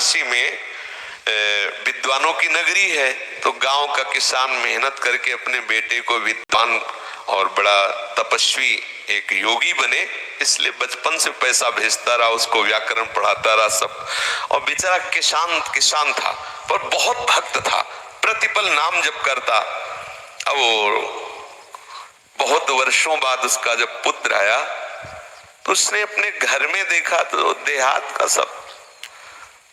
वाराणसी में विद्वानों की नगरी है, तो गांव का किसान मेहनत करके अपने बेटे को विद्वान और बड़ा तपस्वी एक योगी बने, इसलिए बचपन से पैसा भेजता रहा, उसको व्याकरण पढ़ाता रहा सब। और बेचारा किसान था पर बहुत भक्त था, प्रतिपल नाम जप करता। अब बहुत वर्षों बाद उसका जब पुत्र आया तो उसने अपने घर में देखा तो देहात का सब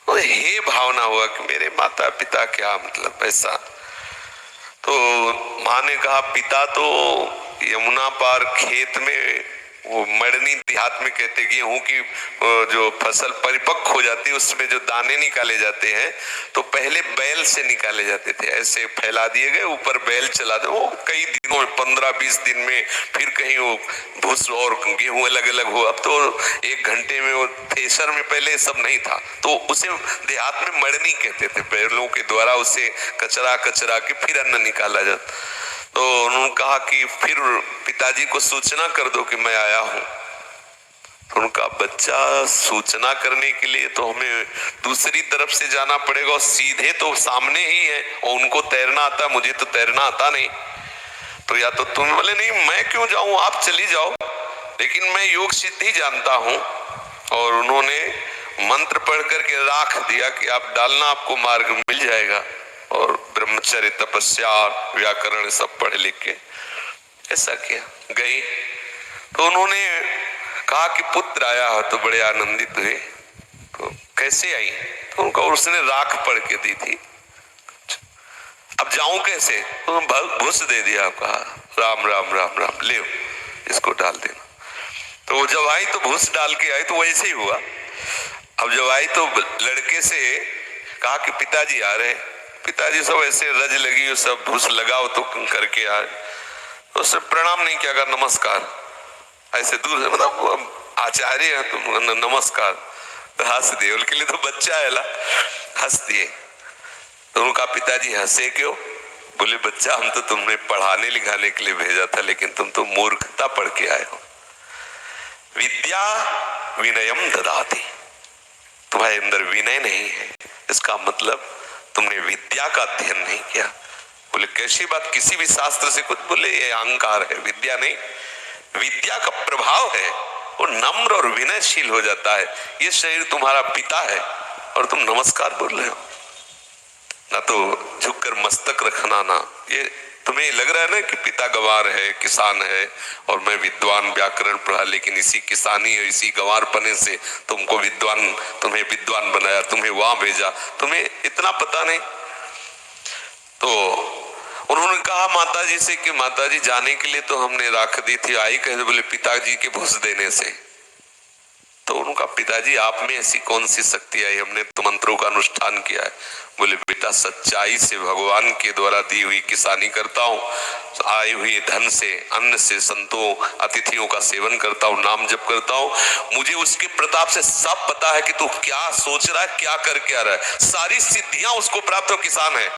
हे भावना हुआ कि मेरे माता पिता क्या मतलब ऐसा। तो माँ ने कहा पिता तो यमुना पार खेत में वो मड़नी देहात में कहते गेहूं की जो फसल परिपक्व हो जाती है उसमें जो दाने निकाले जाते हैं तो पहले बैल से निकाले जाते थे, ऐसे फैला दिए गए, ऊपर बैल चला दे, वो कई दिनों में 15-20 दिन में फिर कहीं वो भूस और गेहूं अलग अलग हो। अब तो 1 घंटे में वो थ्रेसर में पहले सब नहीं था, तो उसे देहात में मड़नी कहते थे, बैलों के द्वारा उसे कचरा के फिर अन्न निकाला जाता। तो उन्होंने कहा कि फिर पिताजी को सूचना कर दो कि मैं आया हूं। तो उनका बच्चा सूचना करने के लिए तो हमें दूसरी तरफ से जाना पड़ेगा और सीधे तो सामने ही है और उनको तैरना आता, मुझे तो तैरना आता नहीं, तो या तो तुम बोले नहीं मैं क्यों जाऊं, आप चली जाओ, लेकिन मैं योग सिद्धि जानता हूं। और उन्होंने मंत्र पढ़ करके राख दिया कि आप डालना, आपको मार्ग मिल जाएगा। और ब्रह्मचर्य तपस्या व्याकरण सब पढ़ लिख के ऐसा किया। गई तो उन्होंने कहा कि पुत्र आया है, तो बड़े आनंदित हुए। तो कैसे आई, तो उनको उसने राख पढ़ के दी थी। अब जाऊं कैसे, तो भूस दे दिया, कहा राम राम राम राम ले इसको डाल देना। तो वो जब आई तो भूस डाल के आई, तो वैसे ही हुआ। अब जब आई तो लड़के से कहा कि पिताजी आ रहे, पिताजी सब ऐसे रज लगी सब भूस लगाओ तो करके आए, तो उसने प्रणाम नहीं किया, कहा नमस्कार, ऐसे दूर से, मतलब आचार्य है तुम नमस्कार, तो हंस दिए, उनके लिए तो बच्चा है ला, हंस दिए। तो उनका पिताजी हंसे क्यों, बोले बच्चा हम तो तुमने पढ़ाने लिखाने के लिए भेजा था, लेकिन तुम तो मूर्खता पढ़ के आए हो। विद्या विनयम ददाति, तुम्हारे अंदर विनय नहीं है, इसका मतलब तुमने विद्या का अध्ययन नहीं किया। बोले कैसी बात, किसी भी शास्त्र से कुछ, बोले ये अहंकार है, विद्या नहीं, विद्या का प्रभाव है, वो नम्र और विनयशील हो जाता है। ये शरीर तुम्हारा पिता है और तुम नमस्कार बोल रहे हो, ना तो झुककर मस्तक रखना, ना ये तुम्हें लग रहा है ना कि पिता गंवार है, किसान है और मैं विद्वान व्याकरण पढ़ा, लेकिन इसी किसानी और इसी गंवारपने से तुमको विद्वान, तुम्हें विद्वान बनाया, तुम्हें वहां भेजा, तुम्हें इतना पता नहीं। तो उन्होंने कहा माताजी से कि माताजी जाने के लिए तो हमने राख दी थी, आई कैसे, बोले पिताजी के भूस देने से। तो उनका पिताजी आप में ऐसी कौन सी शक्ति आई, हमने तो मंत्रों का अनुष्ठान किया है। बोले बेटा सच्चाई से भगवान के द्वारा दी हुई किसानी करता हूँ, आए हुए धन से अन्न से संतों अतिथियों का सेवन करता हूँ, नाम जप करता हूँ, मुझे उसके प्रताप से सब पता है कि तू क्या सोच रहा है, क्या करके आ रहा है, सारी सिद्धियां उसको प्राप्त हो, किसान है।